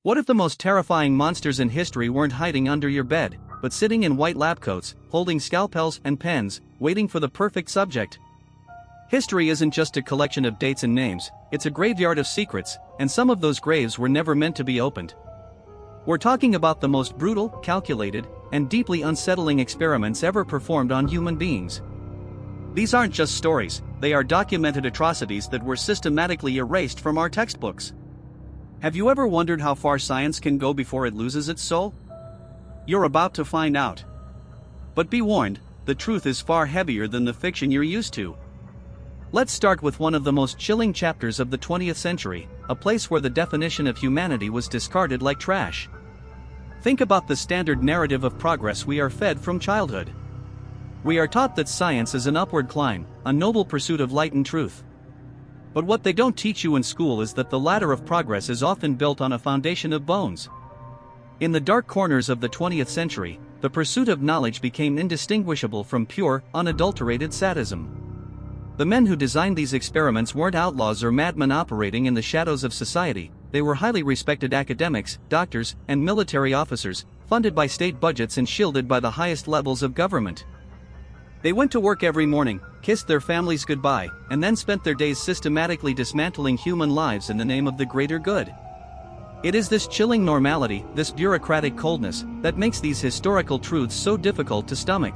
What if the most terrifying monsters in history weren't hiding under your bed, but sitting in white lab coats, holding scalpels and pens, waiting for the perfect subject? History isn't just a collection of dates and names, it's a graveyard of secrets, and some of those graves were never meant to be opened. We're talking about the most brutal, calculated, and deeply unsettling experiments ever performed on human beings. These aren't just stories, they are documented atrocities that were systematically erased from our textbooks. Have you ever wondered how far science can go before it loses its soul? You're about to find out. But be warned, the truth is far heavier than the fiction you're used to. Let's start with one of the most chilling chapters of the 20th century, a place where the definition of humanity was discarded like trash. Think about the standard narrative of progress we are fed from childhood. We are taught that science is an upward climb, a noble pursuit of light and truth. But what they don't teach you in school is that the ladder of progress is often built on a foundation of bones. In the dark corners of the 20th century, the pursuit of knowledge became indistinguishable from pure, unadulterated sadism. The men who designed these experiments weren't outlaws or madmen operating in the shadows of society, they were highly respected academics, doctors, and military officers, funded by state budgets and shielded by the highest levels of government. They went to work every morning, kissed their families goodbye, and then spent their days systematically dismantling human lives in the name of the greater good. It is this chilling normality, this bureaucratic coldness, that makes these historical truths so difficult to stomach.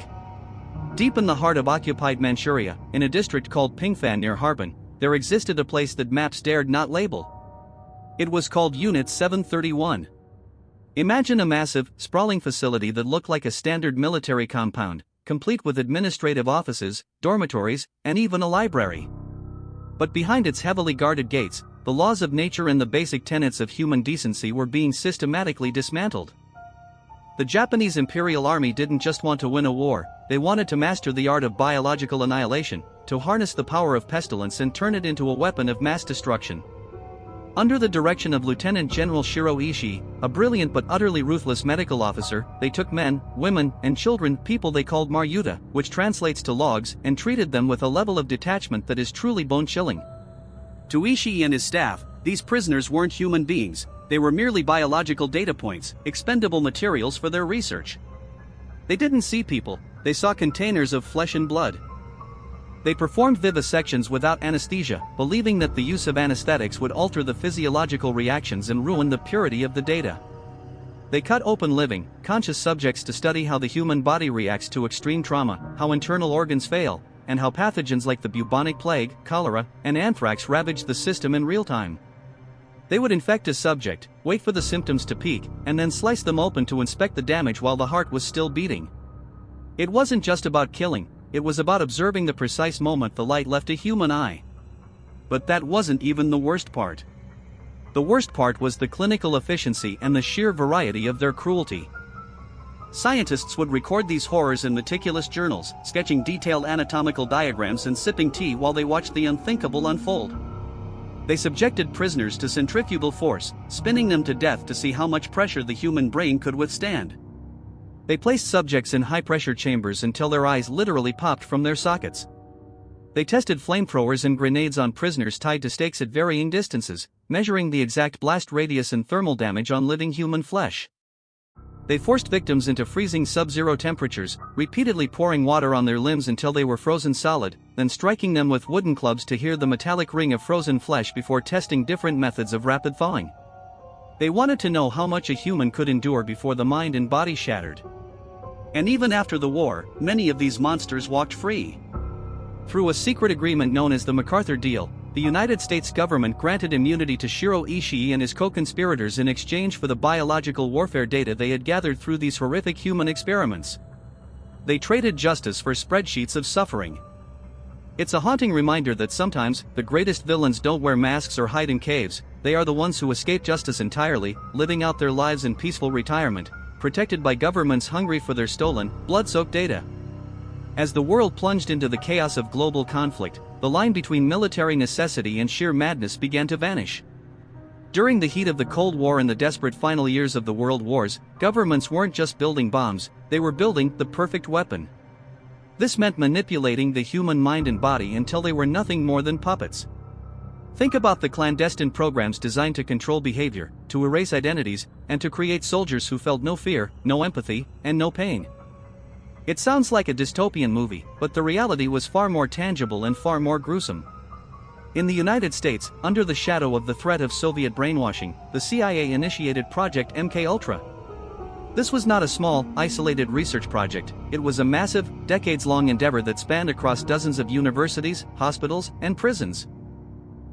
Deep in the heart of occupied Manchuria, in a district called Pingfan near Harbin, there existed a place that maps dared not label. It was called Unit 731. Imagine a massive, sprawling facility that looked like a standard military compound, complete with administrative offices, dormitories, and even a library. But behind its heavily guarded gates, the laws of nature and the basic tenets of human decency were being systematically dismantled. The Japanese Imperial Army didn't just want to win a war, they wanted to master the art of biological annihilation, to harness the power of pestilence and turn it into a weapon of mass destruction. Under the direction of Lieutenant General Shiro Ishii, a brilliant but utterly ruthless medical officer, they took men, women, and children, people they called Maryuta, which translates to logs, and treated them with a level of detachment that is truly bone-chilling. To Ishii and his staff, these prisoners weren't human beings, they were merely biological data points, expendable materials for their research. They didn't see people, they saw containers of flesh and blood. They performed vivisections without anesthesia, believing that the use of anesthetics would alter the physiological reactions and ruin the purity of the data. They cut open living, conscious subjects to study how the human body reacts to extreme trauma, how internal organs fail, and how pathogens like the bubonic plague, cholera, and anthrax ravaged the system in real time. They would infect a subject, wait for the symptoms to peak, and then slice them open to inspect the damage while the heart was still beating. It wasn't just about killing, it was about observing the precise moment the light left a human eye. But that wasn't even the worst part. The worst part was the clinical efficiency and the sheer variety of their cruelty. Scientists would record these horrors in meticulous journals, sketching detailed anatomical diagrams and sipping tea while they watched the unthinkable unfold. They subjected prisoners to centrifugal force, spinning them to death to see how much pressure the human brain could withstand. They placed subjects in high-pressure chambers until their eyes literally popped from their sockets. They tested flamethrowers and grenades on prisoners tied to stakes at varying distances, measuring the exact blast radius and thermal damage on living human flesh. They forced victims into freezing sub-zero temperatures, repeatedly pouring water on their limbs until they were frozen solid, then striking them with wooden clubs to hear the metallic ring of frozen flesh before testing different methods of rapid thawing. They wanted to know how much a human could endure before the mind and body shattered. And even after the war, many of these monsters walked free. Through a secret agreement known as the MacArthur Deal, the United States government granted immunity to Shiro Ishii and his co-conspirators in exchange for the biological warfare data they had gathered through these horrific human experiments. They traded justice for spreadsheets of suffering. It's a haunting reminder that sometimes, the greatest villains don't wear masks or hide in caves, they are the ones who escape justice entirely, living out their lives in peaceful retirement, protected by governments hungry for their stolen, blood-soaked data. As the world plunged into the chaos of global conflict, the line between military necessity and sheer madness began to vanish. During the heat of the Cold War and the desperate final years of the world wars, governments weren't just building bombs, they were building the perfect weapon. This meant manipulating the human mind and body until they were nothing more than puppets. Think about the clandestine programs designed to control behavior, to erase identities, and to create soldiers who felt no fear, no empathy, and no pain. It sounds like a dystopian movie, but the reality was far more tangible and far more gruesome. In the United States, under the shadow of the threat of Soviet brainwashing, the CIA initiated Project MKUltra. This was not a small, isolated research project, it was a massive, decades-long endeavor that spanned across dozens of universities, hospitals, and prisons.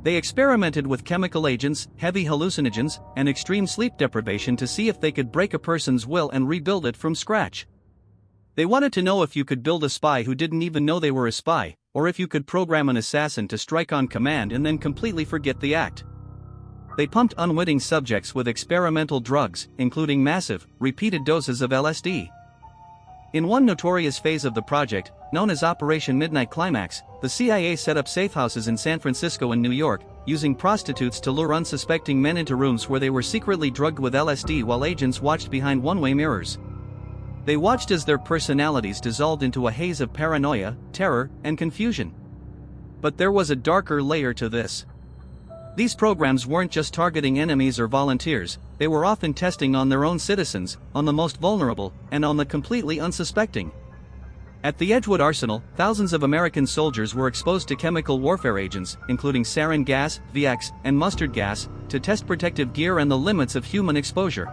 They experimented with chemical agents, heavy hallucinogens, and extreme sleep deprivation to see if they could break a person's will and rebuild it from scratch. They wanted to know if you could build a spy who didn't even know they were a spy, or if you could program an assassin to strike on command and then completely forget the act. They pumped unwitting subjects with experimental drugs, including massive, repeated doses of LSD. In one notorious phase of the project, known as Operation Midnight Climax, the CIA set up safe houses in San Francisco and New York, using prostitutes to lure unsuspecting men into rooms where they were secretly drugged with LSD while agents watched behind one-way mirrors. They watched as their personalities dissolved into a haze of paranoia, terror, and confusion. But there was a darker layer to this. These programs weren't just targeting enemies or volunteers, they were often testing on their own citizens, on the most vulnerable, and on the completely unsuspecting. At the Edgewood Arsenal, thousands of American soldiers were exposed to chemical warfare agents, including sarin gas, VX, and mustard gas, to test protective gear and the limits of human exposure.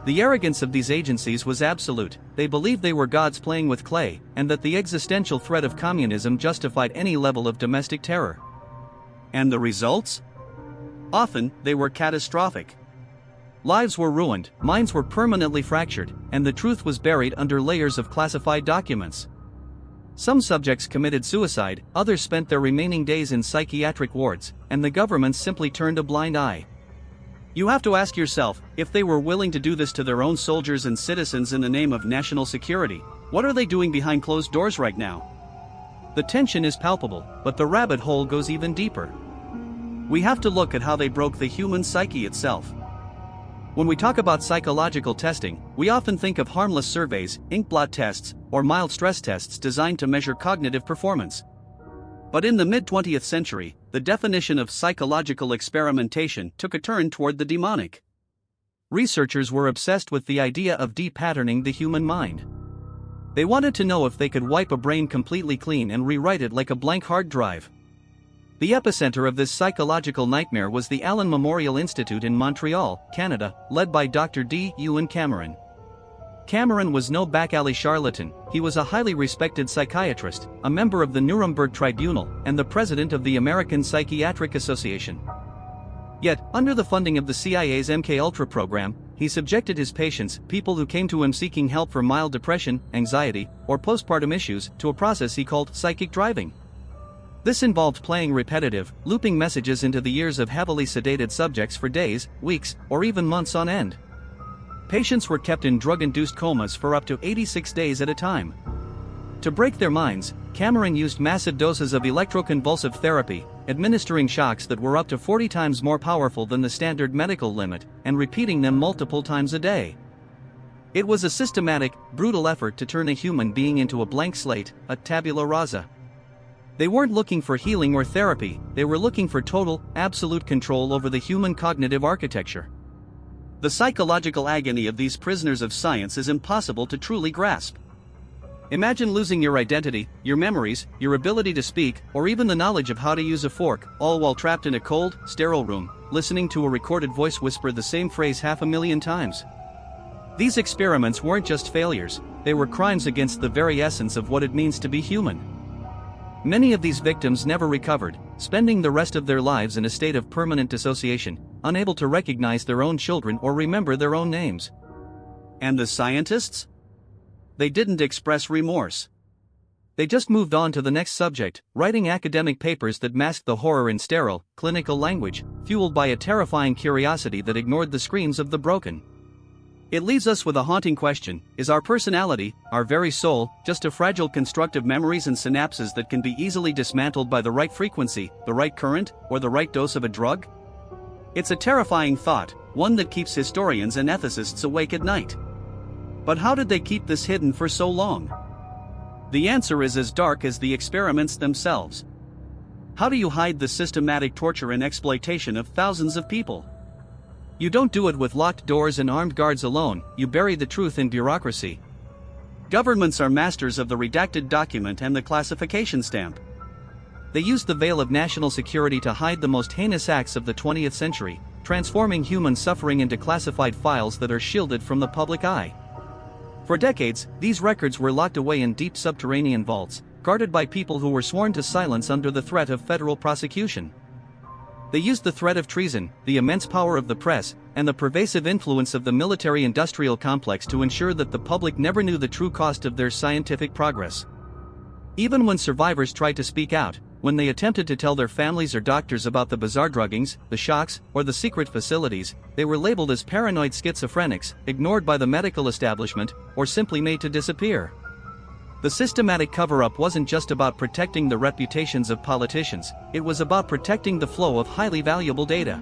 The arrogance of these agencies was absolute. They believed they were gods playing with clay, and that the existential threat of communism justified any level of domestic terror. And the results? Often, they were catastrophic. Lives were ruined, minds were permanently fractured, and the truth was buried under layers of classified documents. Some subjects committed suicide, others spent their remaining days in psychiatric wards, and the government simply turned a blind eye. You have to ask yourself, if they were willing to do this to their own soldiers and citizens in the name of national security, what are they doing behind closed doors right now? The tension is palpable, but the rabbit hole goes even deeper. We have to look at how they broke the human psyche itself. When we talk about psychological testing, we often think of harmless surveys, inkblot tests, or mild stress tests designed to measure cognitive performance. But in the mid-20th century, the definition of psychological experimentation took a turn toward the demonic. Researchers were obsessed with the idea of de-patterning the human mind. They wanted to know if they could wipe a brain completely clean and rewrite it like a blank hard drive. The epicenter of this psychological nightmare was the Allen Memorial Institute in Montreal, Canada, led by Dr. D. Ewan Cameron. Cameron was no back-alley charlatan, he was a highly respected psychiatrist, a member of the Nuremberg Tribunal, and the president of the American Psychiatric Association. Yet, under the funding of the CIA's MKUltra program, he subjected his patients, people who came to him seeking help for mild depression, anxiety, or postpartum issues, to a process he called psychic driving. This involved playing repetitive, looping messages into the ears of heavily sedated subjects for days, weeks, or even months on end. Patients were kept in drug-induced comas for up to 86 days at a time. To break their minds, Cameron used massive doses of electroconvulsive therapy, administering shocks that were up to 40 times more powerful than the standard medical limit, and repeating them multiple times a day. It was a systematic, brutal effort to turn a human being into a blank slate, a tabula rasa. They weren't looking for healing or therapy, they were looking for total, absolute control over the human cognitive architecture. The psychological agony of these prisoners of science is impossible to truly grasp. Imagine losing your identity, your memories, your ability to speak, or even the knowledge of how to use a fork, all while trapped in a cold, sterile room, listening to a recorded voice whisper the same phrase 500,000 times. These experiments weren't just failures, they were crimes against the very essence of what it means to be human. Many of these victims never recovered, spending the rest of their lives in a state of permanent dissociation, unable to recognize their own children or remember their own names. And the scientists? They didn't express remorse. They just moved on to the next subject, writing academic papers that masked the horror in sterile, clinical language, fueled by a terrifying curiosity that ignored the screams of the broken. It leaves us with a haunting question: is our personality, our very soul, just a fragile construct of memories and synapses that can be easily dismantled by the right frequency, the right current, or the right dose of a drug? It's a terrifying thought, one that keeps historians and ethicists awake at night. But how did they keep this hidden for so long? The answer is as dark as the experiments themselves. How do you hide the systematic torture and exploitation of thousands of people? You don't do it with locked doors and armed guards alone, you bury the truth in bureaucracy. Governments are masters of the redacted document and the classification stamp. They use the veil of national security to hide the most heinous acts of the 20th century, transforming human suffering into classified files that are shielded from the public eye. For decades, these records were locked away in deep subterranean vaults, guarded by people who were sworn to silence under the threat of federal prosecution. They used the threat of treason, the immense power of the press, and the pervasive influence of the military-industrial complex to ensure that the public never knew the true cost of their scientific progress. Even when survivors tried to speak out, when they attempted to tell their families or doctors about the bizarre druggings, the shocks, or the secret facilities, they were labeled as paranoid schizophrenics, ignored by the medical establishment, or simply made to disappear. The systematic cover-up wasn't just about protecting the reputations of politicians, it was about protecting the flow of highly valuable data.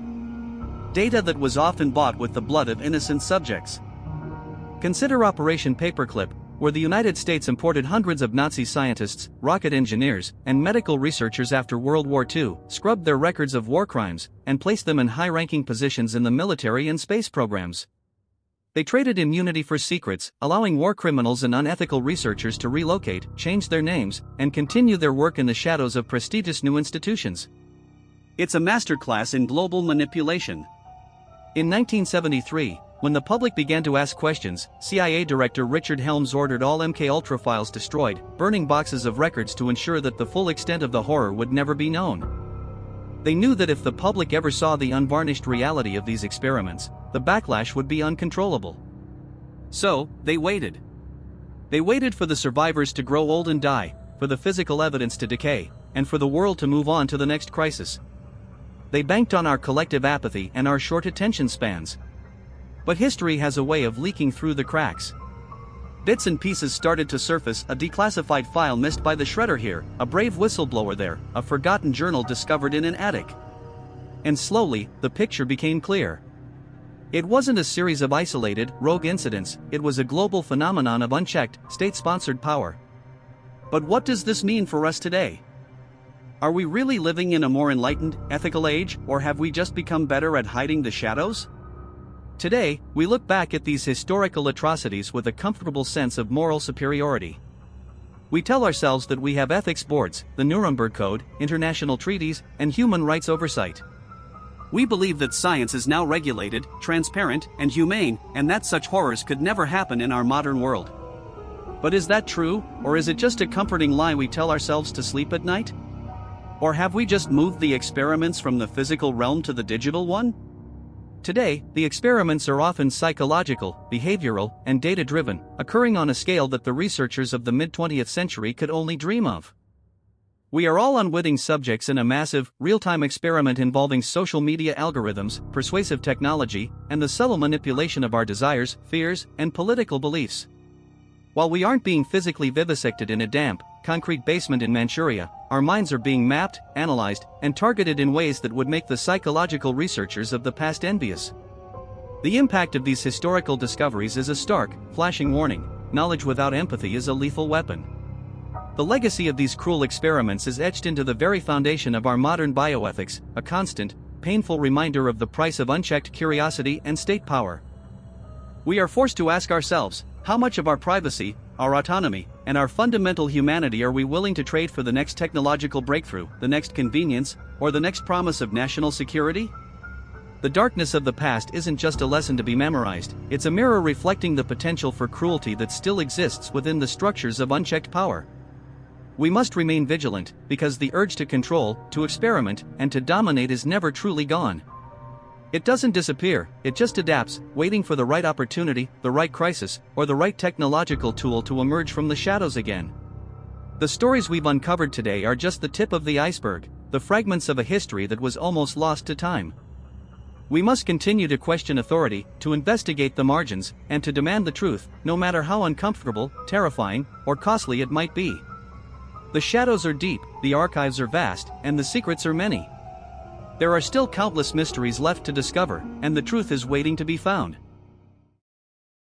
Data that was often bought with the blood of innocent subjects. Consider Operation Paperclip, where the United States imported hundreds of Nazi scientists, rocket engineers, and medical researchers after World War II, scrubbed their records of war crimes, and placed them in high-ranking positions in the military and space programs. They traded immunity for secrets, allowing war criminals and unethical researchers to relocate, change their names, and continue their work in the shadows of prestigious new institutions. It's a masterclass in global manipulation. In 1973, when the public began to ask questions, CIA Director Richard Helms ordered all MKUltra files destroyed, burning boxes of records to ensure that the full extent of the horror would never be known. They knew that if the public ever saw the unvarnished reality of these experiments, the backlash would be uncontrollable. So, they waited. They waited for the survivors to grow old and die, for the physical evidence to decay, and for the world to move on to the next crisis. They banked on our collective apathy and our short attention spans. But history has a way of leaking through the cracks. Bits and pieces started to surface, a declassified file missed by the shredder here, a brave whistleblower there, a forgotten journal discovered in an attic. And slowly, the picture became clear. It wasn't a series of isolated, rogue incidents, it was a global phenomenon of unchecked, state-sponsored power. But what does this mean for us today? Are we really living in a more enlightened, ethical age, or have we just become better at hiding the shadows? Today, we look back at these historical atrocities with a comfortable sense of moral superiority. We tell ourselves that we have ethics boards, the Nuremberg Code, international treaties, and human rights oversight. We believe that science is now regulated, transparent, and humane, and that such horrors could never happen in our modern world. But is that true, or is it just a comforting lie we tell ourselves to sleep at night? Or have we just moved the experiments from the physical realm to the digital one? Today, the experiments are often psychological, behavioral, and data-driven, occurring on a scale that the researchers of the mid-20th century could only dream of. We are all unwitting subjects in a massive, real-time experiment involving social media algorithms, persuasive technology, and the subtle manipulation of our desires, fears, and political beliefs. While we aren't being physically vivisected in a damp, concrete basement in Manchuria, our minds are being mapped, analyzed, and targeted in ways that would make the psychological researchers of the past envious. The impact of these historical discoveries is a stark, flashing warning: knowledge without empathy is a lethal weapon. The legacy of these cruel experiments is etched into the very foundation of our modern bioethics, a constant, painful reminder of the price of unchecked curiosity and state power. We are forced to ask ourselves, how much of our privacy, our autonomy, and our fundamental humanity are we willing to trade for the next technological breakthrough, the next convenience, or the next promise of national security? The darkness of the past isn't just a lesson to be memorized, it's a mirror reflecting the potential for cruelty that still exists within the structures of unchecked power. We must remain vigilant, because the urge to control, to experiment, and to dominate is never truly gone. It doesn't disappear, it just adapts, waiting for the right opportunity, the right crisis, or the right technological tool to emerge from the shadows again. The stories we've uncovered today are just the tip of the iceberg, the fragments of a history that was almost lost to time. We must continue to question authority, to investigate the margins, and to demand the truth, no matter how uncomfortable, terrifying, or costly it might be. The shadows are deep, the archives are vast, and the secrets are many. There are still countless mysteries left to discover, and the truth is waiting to be found.